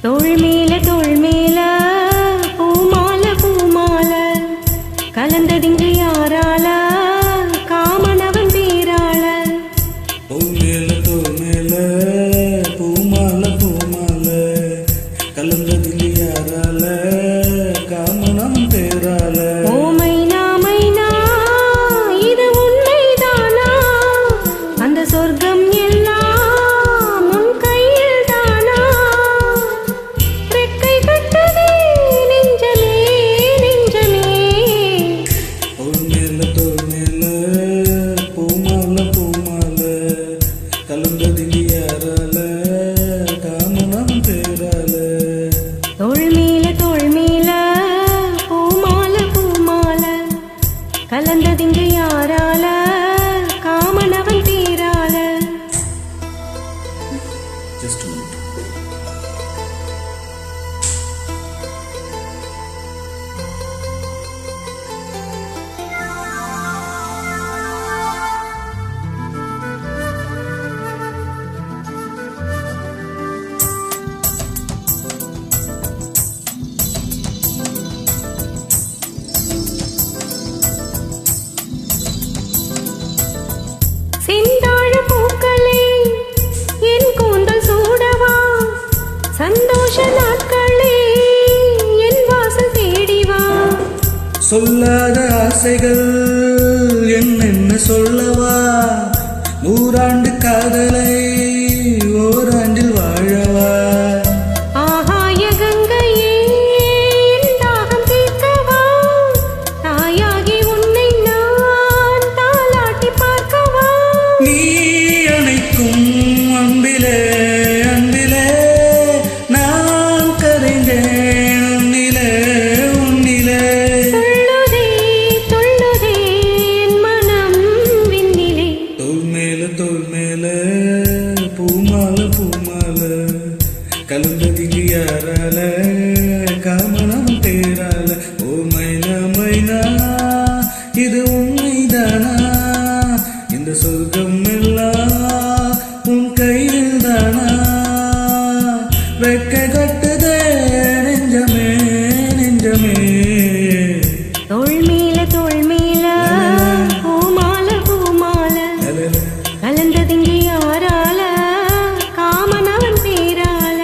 தோள் மேல பூமால பூமால கலந்ததிங்கு யாரால காமனவன் பேராள தோள் மேல பூமால பூமால கலந்ததிங்கு யாரால காமனவன் பேராள ஓ மைனா மைனா இது உண்மைதானா அந்த சொர்க்கம் எல்லாம் உன் கையில் தானா ரெக்கை கட்டதே நெஞ்சமே நெஞ்சமே தோள் மேல பூமால பூமால கலந்ததிங்கு யாரால காமனவன் பேராள தோள் மேல பூமால பூமால கலந்ததிங்கு யாரால காமனவன் பேராள Just a minute. செந்தாழ பூக்களே என் கூந்தல் சூடவா சந்தோஷ நாட்களே என் வாசல் தேடிவா சொல்லாத ஆசைகள் என்னென்ன சொல்லவா நூறாண்டு காதலை ஓராண்டில் வாழவா ஆகாய கங்கையே என் தாகம் தீர்க்கவா தாயாகி உன்னை நான் தாலாட்டி பார்க்கவா நீ அணைக்கும் அன்பிலே அன்பிலே நான் கரைந்தேன் உன்னிலே உன்னிலே துள்ளுதே என் மனம் விண்ணிலே தோள் மேல பூமால பூமால கலந்ததிங்கு யாரால காமனவன் பேரால ஓ மைனா மைனா இது உண்மைதானா இந்த சொர்க்கம் எல்லாம் உன் கையில் தானா வெக்க கட்டுதே நெஞ்சமே நெஞ்சமே தோள் மேல பூமால பூமால கலந்ததிங்கு யாரால காமனவன் பேராள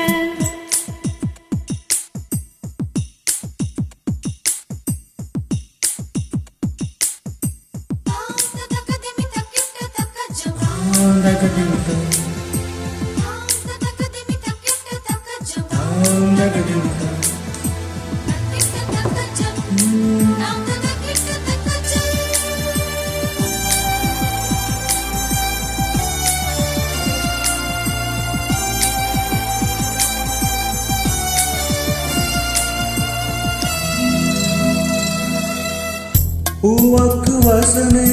பூவாக்கு வாசனை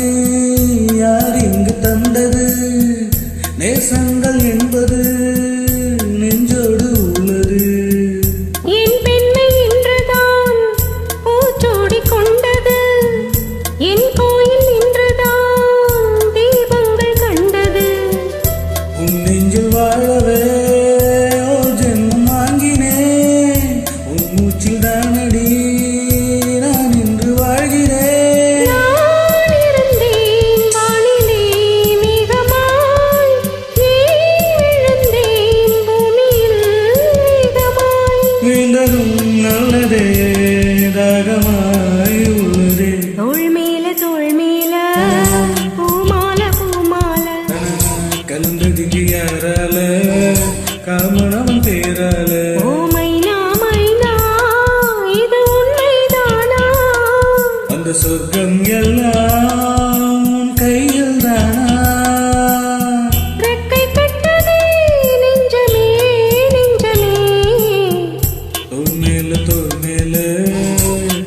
யார் இங்கு தந்தது நேசங்கள் என்பது நெஞ்சோடு உள்ளது என் பெண்மை இன்றுதான் பூச்சோடி கொண்டது என் கோயில் இன்றுதான் தீபங்கள் கண்டது உன் நெஞ்சில் வாழவே ஓ ஜென்மம் வாங்கினேன் உன் மூச்சில் தானடி நான் இன்று வாழ்கிறேன் நான் இருந்தேன் வானிலே மேகமாய் ஏன் விழுந்தேன் பூமியில் வேகமாய் மீண்டதும் நல்லதே தாகமாய் உள்ளதே தோள் மேல பூமால பூமால கலந்ததிங்கு யாரால காமனவன் பேரால ஓ மைனா மைனா இது உண்மைதானா அந்த சொர்க்கம் எல்லாம் உன் கையில் தானா ரெக்கை கட்டதே நெஞ்சமே நெஞ்சமே தோள் மேல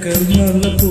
கருமால பூ